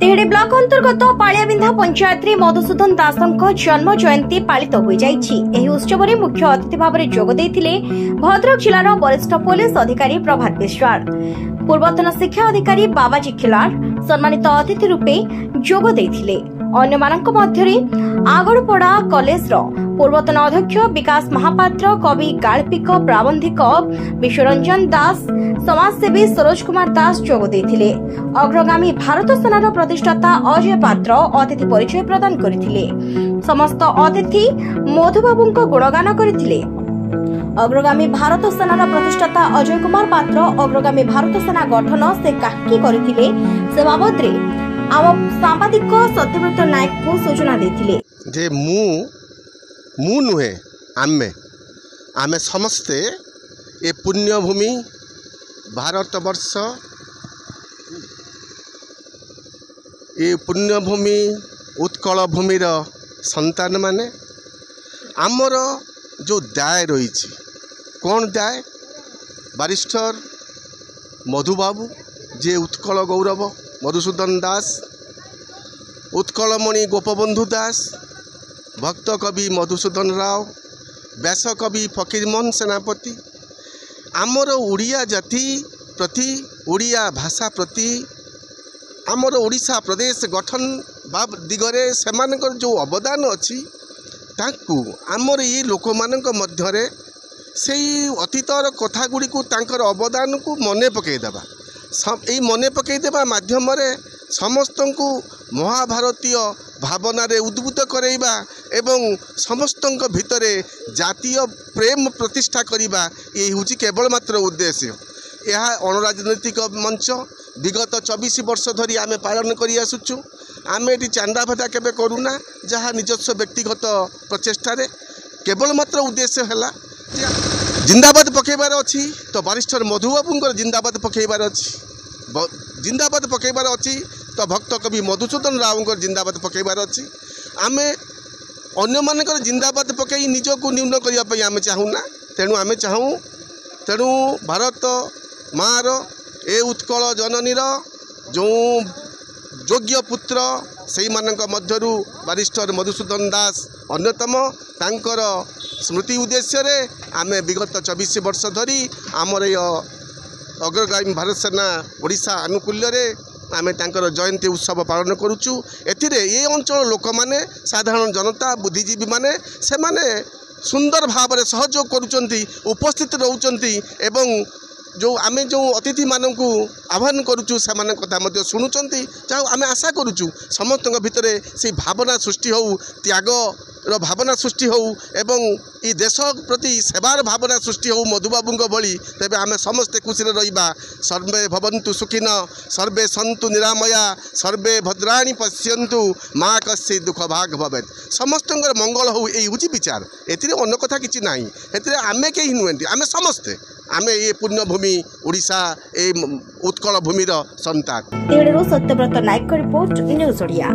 तिहिडी block अंतर्गत पालियाबिंधा पंचायत रे मधुसूदन दासଙ୍କ जन्म जयंती पालित होई जाईछि। एही उत्सव रे मुख्य अतिथि भाव रे जोग देथिले भद्रक जिल्लार वरिष्ठ पुलिस अधिकारी प्रभात विश्वास, पूर्वतन शिक्षा अधिकारी बाबाजी खिलार सम्मानित अतिथि रूपे जोग देथिले। अन्य मानक मध्यरे आगड़पड़ा कॉलेज रो पूर्वतन अध्यक्ष विकास महापात्र, कवि गाल्पिक प्राबंधिक विश्वरंजन दास, समाजसेवी सरोज कुमार दास जोग देथिले। अग्रगामी भारत सेनार प्रतिष्ठाता अजय पात्र अतिथि परिचय प्रदान करथिले। समस्त अतिथि मधुबाबूंको गुणगान करथिले। अग्रगामी भारत सेनार प्रतिष्ठाता अजय कुमार पात्र अग्रगामी भारत सेना गठन से काहेकि करथिले से बाबद रे आम सांबादिक सत्यव्रत नायक को सूचना देथिले जे मु नुहे आमे समस्ते ए पुण्यभूमि भारतवर्ष ए पुण्यभूमि उत्कल भूमिर संतान माने आमर जो दाय रही कौन दाय बारिस्टर मधुबाबू जे उत्कल गौरव मधुसूदन दास, उत्कलमणि गोपबंधु दास, भक्त कवि मधुसूदन राव, व्यास कवि फकीरमोहन सेनापति आमर ओडिया जाति प्रति ओडिया भाषा प्रति आमर ओडिशा प्रदेश गठन दिगरे सेमानकर जो अवदान अच्छी ताकू आमर ये लोक मानक मध्यरे सेई अतीतर कथा गुड़ी को तांकर अवदान को मने पकईदेवा यही मने पकईदेवा माध्यम समस्त को महाभारतीय भावना रे उद्बुत करैबा एवं समस्त भितरे जातीय प्रेम प्रतिष्ठा करिबा ये हूँ केवल मात्र उद्देश्य। यह अणराजनैतिक मंच विगत 24 वर्ष धरी आमे पालन करी आसुचु। आमे एटी चांदा भाटा केबे करूना जहाँ निजस्व व्यक्तिगत प्रचेष्टा रे केवल मात्र उद्देश्य है जिंदाबाद पकेबार अच्छी तो बारिस्टर मधुबाबूंकर जिंदाबाद पकेबार अच्छी, जिंदाबाद पकेबार अच्छी तो भक्त कवि मधुसूदन रावंकर जिंदाबाद पकेबार अच्छी। आमे अन्य मानकर जिंदाबाद पकई निजको न्यून करने आमे चाहूना। तेणु आमे चाहूँ तेणु भारत मार ए उत्कल जननीर जो योग्य पुत्र से मध्यरु बारिस्टर मधुसूदन दास अन्यतम तांकर स्मृति उद्देश्य रे आमे विगत 24 वर्ष धरी आमर अग्रगामी भारत सेना ओडिशा आनुकूल्य रे आमे तांकर जयंती उत्सव पालन करुचु। एथिरे ये अंचल लोक माने साधारण जनता बुद्धिजीवी माने से माने सुंदर भाव में सहयोग करुचंती, उपस्थित रहउचंती एवं जो आमे जो अतिथि मानक आह्वान करुचु से कथा मध्य शुणुचंती। जहाँ आमे आशा करुचु समस्त भितरे से भावना सृष्टि हो, त्याग भावना सृष्टि हो एवं ई देश प्रति सेवार भावना सृष्टि हो मधुबाबू भली। तेबे आमे समस्ते खुशी रहिबा। सर्वे भवन्तु सुखिन, सर्वे सन्तु निरामया, सर्वे भद्राणि पश्यन्तु, माँ कस्य दुख भाग भवेत। समस्त मंगल हो यही हूँ विचार। एथिरे अन्य कथा किछि नाही। एथिरे आमे केही नुहंती, आमे समस्ते आमे ये पुण्यभूमि ओडिशा ए उत्कल भूमिर संतान। सत्यव्रत नायक रिपोर्ट न्यूज ओडिया।